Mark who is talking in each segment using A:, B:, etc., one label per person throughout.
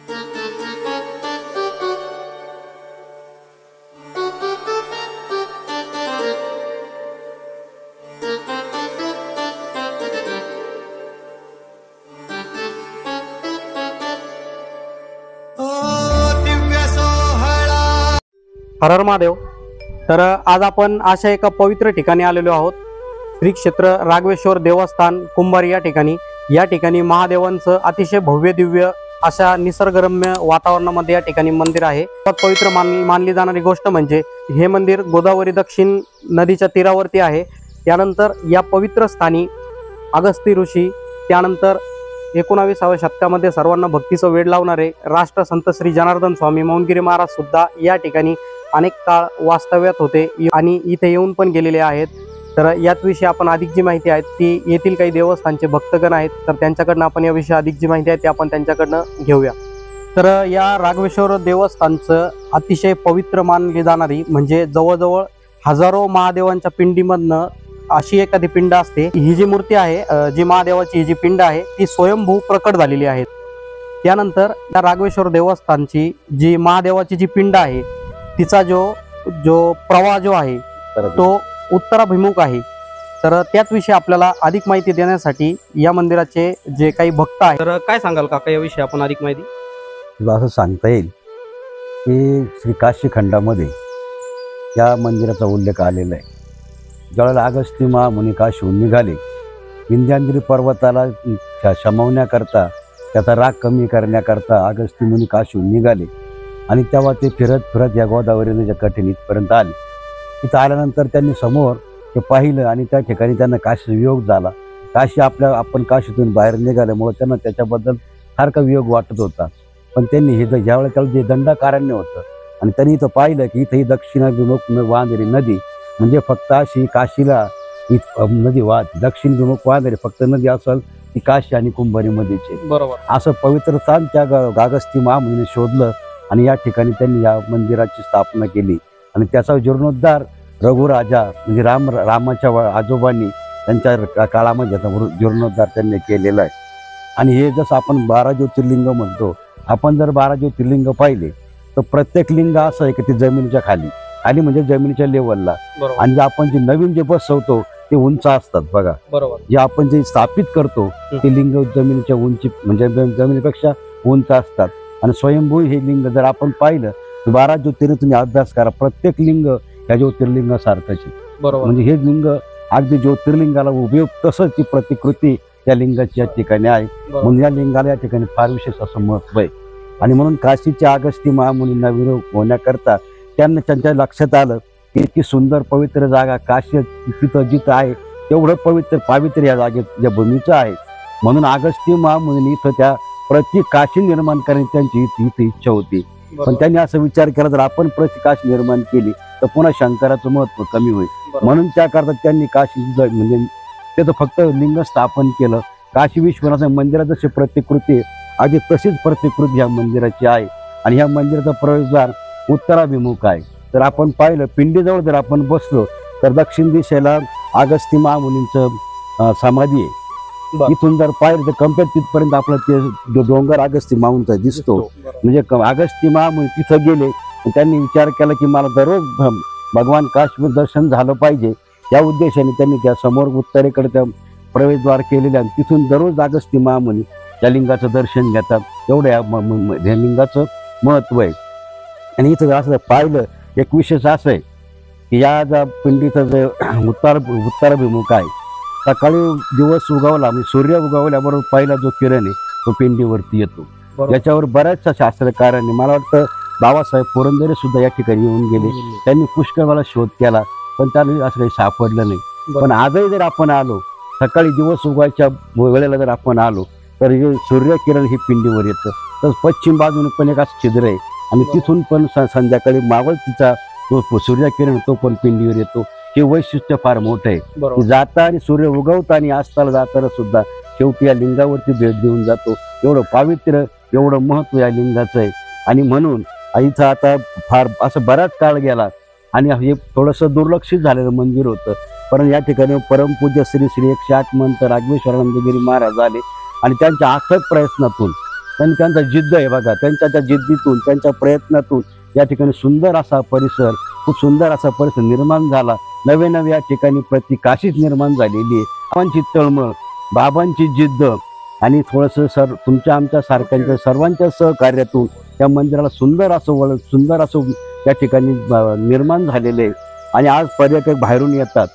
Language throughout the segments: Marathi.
A: हर हर महादेव। तर आज आपण अशा एका पवित्र ठिकाणी आलेलो आहोत, श्री क्षेत्र राघवेश्वर देवस्थान कुंभारी या ठिकाणी महादेवांचं अतिशय भव्य दिव्य अशा निसर्गरम्य वातावरणामध्ये या ठिकाणी मंदिर आहे। पवित्र मानली जाणारी गोष्ट म्हणजे हे मंदिर गोदावरी दक्षिण नदीच्या तीरावरती आहे। त्यानंतर या पवित्र स्थानी अगस्ती ऋषी, त्यानंतर 19व्या शतकामध्ये सर्वांना भक्तीचं वेड लावणारे राष्ट्रसंत श्री जनार्दन स्वामी मौनगिरी महाराज सुद्धा या ठिकाणी अनेक काळ वास्तव्यात होते आणि इथे येऊन पण गेलेले आहेत। तर याविषयी आपण अधिक जी माहिती आहे ती येथील काही देवस्थानचे भक्तगण आहेत, तर त्यांच्याकडनं आपण याविषयी अधिक जी माहिती आहे ती आपण त्यांच्याकडनं घेऊया। तर या राघवेश्वर देवस्थानचं अतिशय पवित्र मानली जाणारी म्हणजे जवळजवळ हजारो महादेवांच्या पिंडीमधनं अशी एखादी पिंड असते। ही जी मूर्ती आहे, जी महादेवाची ही जी पिंड आहे ती स्वयंभू प्रकट झालेली आहे। त्यानंतर या राघवेश्वर देवस्थानची जी महादेवाची जी पिंड आहे तिचा जो प्रवाह जो आहे तो उत्तराभिमुख आहे। तर त्याच विषयी आपल्याला अधिक माहिती देण्यासाठी या मंदिराचे जे काही भक्त आहेत, तर काय सांगाल काका याविषयी आपण अधिक माहिती?
B: तुला असं सांगता येईल की श्री काशी खंडामध्ये या मंदिराचा उल्लेख आलेला आहे। ज्यावेळेला अगस्ती महामुनी काशीहून निघाले, विंध्यागिरी पर्वताला शमवण्याकरता, त्याचा राग कमी करण्याकरता अगस्ती मुनी काशीहून निघाले आणि तेव्हा ते फिरत फिरत या गोदावरी नदीच्या कठीणीपर्यंत आले। तिथं आल्यानंतर त्यांनी समोर ते पाहिलं आणि त्या ठिकाणी त्यांना काशी वियोग झाला। आपण काशीतून बाहेर निघाल्यामुळे त्यांना त्याच्याबद्दल सारखा वियोग वाटत होता। पण त्यांनी हे ज्यावेळेला त्याला जे दंडकारण्य होतं आणि त्यांनी इथं पाहिलं की इथं ही दक्षिणाभिमुख वाहणारी नदी म्हणजे फक्त अशी काशीला नदी वाहते, दक्षिणभिमुख वाहणारी फक्त नदी असेल ती काशी आणि कुंभारीमध्येची,
A: बरोबर असं
B: पवित्र स्थान त्या अगस्ती महामुनीने शोधलं आणि या ठिकाणी त्यांनी या मंदिराची स्थापना केली। आणि त्याचा जीर्णोद्धार रघुराजा म्हणजे रामाच्या आजोबांनी त्यांच्या काळामध्ये याचा जीर्णोद्धार त्यांनी केलेला आहे। आणि हे जसं आपण 12 ज्योतिर्लिंग म्हणतो, आपण जर 12 ज्योतिर्लिंग पाहिले तर प्रत्येक लिंग असं आहे की ते जमिनीच्या खाली म्हणजे जमिनीच्या लेवलला, आणि जे आपण जे नवीन जे बसवतो ते उंच असतात बघा, बरोबर। जे आपण जे स्थापित करतो ते लिंग जमिनीच्या उंची म्हणजे जमिनीपेक्षा उंच असतात। आणि स्वयंभू हे लिंग जर आपण पाहिलं तर 12 ज्योतिर्लिंग तुम्ही अभ्यास करा, प्रत्येक लिंग या ज्योतिर्लिंगासारखंच, बरोबर। म्हणजे हे लिंग अगदी ज्योतिर्लिंगाला उपयुक्त तसंच ती प्रतिकृती या लिंगाची या ठिकाणी आहे। म्हणून या लिंगाला या ठिकाणी फार विशेष असं महत्व आहे। आणि म्हणून काशीच्या अगस्ती महामुनींना विरोध होण्याकरता त्यांच्या लक्षात आलं की इतकी सुंदर पवित्र जागा काशी तिथं जिथं आहे तेवढं पावित्र्य या जागेत या भूमीचं आहे। म्हणून अगस्ती महामुनींनी इथं त्या प्रति काशी निर्माण करण्याची त्यांची इथे इच्छा होती। पण त्यांनी असं विचार केला जर आपण प्रति काशी निर्माण केली तर पुन्हा शंकराचं महत्व कमी होईल, म्हणून त्याकरता त्यांनी काशी म्हणजे त्याचं फक्त लिंग स्थापन केलं। काशी विश्वनाथ मंदिरात जशी प्रतिकृती आधी तशीच प्रतिकृती ह्या मंदिराची आहे। आणि ह्या मंदिराचा प्रवेशद्वार उत्तराभिमुख आहे। तर पाहिलं पिंडीजवळ जर आपण बसलो तर दक्षिण दिशेला अगस्ती महामुनींचं समाधी आहे। इथून जर पाहिलं तर कम्पेअर तिथपर्यंत आपल्याला ते डोंगर अगस्ती माऊंचा दिसतो। म्हणजे अगस्ती महामुनी तिथं गेले, त्यांनी विचार केला की मला दररोज भगवान काशीवर दर्शन झालं पाहिजे, या उद्देशाने त्यांनी त्या समोर उत्तरेकडे त्या प्रवेशद्वार केलेले आणि तिथून दररोज अगस्ती महामुनी या लिंगाचं दर्शन घेतात। एवढं या लिंगाचं महत्व आहे। आणि इथं असं पाहिलं एक विशेष असं आहे की या ज्या पिंडीचं जे उत्तराभिमुख आहे, सकाळी दिवस उगवला म्हणजे सूर्य उगवल्याबरोबर पहिला जो किरण आहे तो पिंडीवरती येतो। याच्यावर बऱ्याचशा शास्त्रकारांनी, मला वाटतं बाबासाहेब पुरंदरे सुद्धा या ठिकाणी येऊन गेले, त्यांनी पुष्कळवाला शोध केला पण त्यांना असं काही सापडलं नाही। पण आजही जर आपण आलो, सकाळी दिवस उगवायच्या वेळेला जर आपण आलो तर हे सूर्यकिरण ही पिंडीवर येतं। तर पश्चिम बाजूने पण एक असं छिद्र आहे आणि तिथून पण संध्याकाळी मावळ तिचा तो सूर्यकिरण तो पण पिंडीवर येतो। हे वैशिष्ट्य फार मोठं आहे। जाता आणि सूर्य उगवता आणि असताना जाताना सुद्धा शेवटी या लिंगावरती भेट देऊन जातो। एवढं पावित्र्य, एवढं महत्व या लिंगाचं आहे। आणि म्हणून इथं आता फार असं बराच काळ गेला आणि हे थोडंसं दुर्लक्षित झालेलं मंदिर होतं, पण या ठिकाणी परमपूज्य श्री 108 मंत राघवेश्वरानंदगिरी महाराज आले आणि त्यांच्या अथक प्रयत्नातून त्यांचा जिद्द आहे बघा, त्यांच्या त्या जिद्दीतून त्यांच्या प्रयत्नातून या ठिकाणी सुंदर असा परिसर, खूप सुंदर असा परिसर निर्माण झाला. नवे नवे या ठिकाणी काशीच निर्माण झालेली आहे. बाबांची तळमळ, बाबांची जिद्द आणि थोडंसं तुमच्या आमच्या सारख्यांच्या सर्वांच्या सहकार्यातून त्या मंदिराला सुंदर असं या ठिकाणी निर्माण झालेले आहे. आणि आज पर्यटक बाहेरून येतात.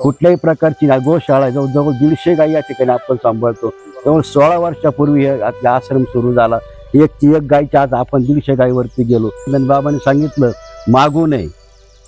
B: कुठल्याही प्रकारची गोशाळा जवळजवळ 150 गायी या ठिकाणी आपण सांभाळतो. जवळ 16 वर्षापूर्वी आपला आश्रम सुरू झाला. एक गायच्या आज आपण 150 गायीवरती गेलो. बाबांनी सांगितलं मागू नये,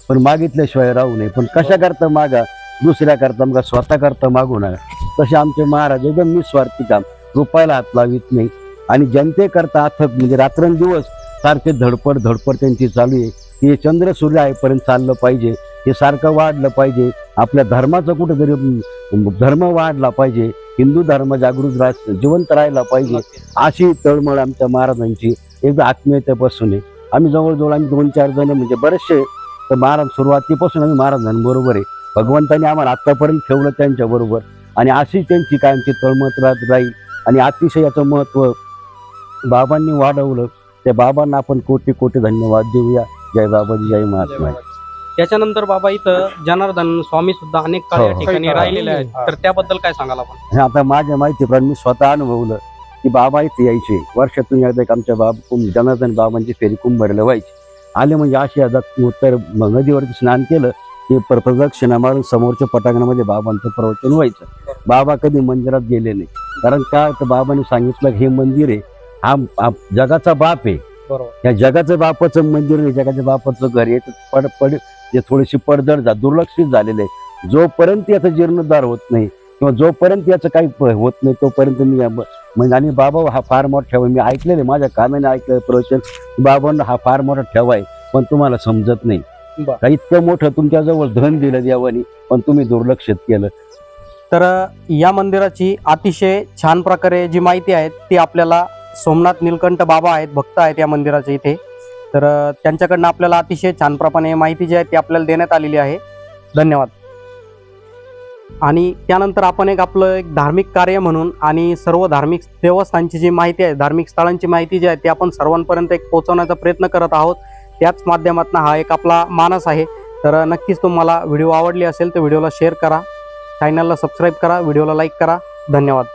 B: पण मागितल्याशिवाय राहू नये. पण कशा करता मागा, दुसऱ्या करता मग स्वतः करता मागू नका. तसे आमचे महाराज एकदम निस्वार्थी काम, रुपयाला हात लावित नाही. आणि जनतेकरता अथक म्हणजे रात्रंदिवस सारखे धडपड त्यांची चालू आहे. हे चंद्र सूर्य आहेपर्यंत चाललं पाहिजे, हे सारखं वाढलं पाहिजे. आपल्या धर्माचा कुठेतरी धर्म वाढला पाहिजे, हिंदू धर्म जागृत जिवंत राहायला पाहिजे. अशी तळमळ आमच्या महाराजांची एक आत्मीयतेपासून आहे. आम्ही जवळजवळ 2-4 जण म्हणजे बरेचसे तर महाराज सुरुवातीपासून आम्ही महाराजांबरोबर आहे. भगवंतांनी आम्हाला आत्तापर्यंत ठेवलं त्यांच्याबरोबर आणि अशी त्यांची कायमची तळमळ राहील. आणि अतिशय याचं महत्त्व बाबांनी वाढवलं. त्या बाबांना आपण कोटी कोटी धन्यवाद देऊया. जय बाबाजी, जय महात्मा.
A: त्याच्यानंतर बाबा इथं जनार्दन स्वामी सुद्धा अनेक काळ या ठिकाणी राहिलेले आहेत, तर त्याबद्दल काय सांगाल आपण?
B: आता माझ्या माहितीप्रमाणे मी स्वतः अनुभवलं की बाबा इथे यायचे. वर्षातून एकदा आमच्या जनार्दन बाबांची फेरी कुंभारीला व्हायची. आले म्हणजे अशी उत्तर नदीवरती स्नान केलं की प्रदक्षिणा मारून समोरच्या पटांगणामध्ये बाबांचं प्रवचन व्हायचं. बाबा कधी मंदिरात गेले नाही. कारण का तर बाबांनी सांगितलं हे मंदिर आहे, हा जगाचा बाप आहे.
A: बरोबर.
B: या जगाचं बापाचं मंदिर नाही, जगाच्या बापाचं घर आहे. ते थोडीशी पडझड दुर्लक्षित झालेले आहे. जोपर्यंत याचा जीर्णोद्धार होत नाही किंवा जोपर्यंत याचं काही होत नाही तोपर्यंत मी म्हणजे. आणि बाबा हा फार मोठा ठेवा, मी ऐकलेले, माझ्या कानाने ऐकलेलं प्रवचन, बाबांना हा फार मोठा ठेवा आहे, पण तुम्हाला समजत नाही. का इतकं मोठं तुमच्याजवळ धन दिलं देवानी, पण तुम्ही दुर्लक्षित केलं.
A: तर या मंदिराची अतिशय छान प्रकारे जी माहिती आहे ती आपल्याला सोमनाथ नीलकंठ बाबा आहेत, भक्त आहेत या मंदिराचे इथे. तर त्यांच्याकडनं आपल्याला अतिशय छान प्रमाणे माहिती जी आहे ती आपल्याला देण्यात आलेली आहे. धन्यवाद. आणि त्यानंतर आपण आपलं एक धार्मिक कार्य म्हणून आणि सर्व धार्मिक देवस्थानची जी माहिती आहे, धार्मिक स्थळांची माहिती जी आहे ती आपण सर्वांपर्यंत पोहोचवण्याचा प्रयत्न करत आहोत. त्याच माध्यमातून हा एक आपला मानस आहे. तर नक्कीच तुम्हाला व्हिडिओ आवडली असेल तर व्हिडिओला शेअर करा, चॅनलला सबस्क्राईब करा, व्हिडिओला लाईक करा. धन्यवाद.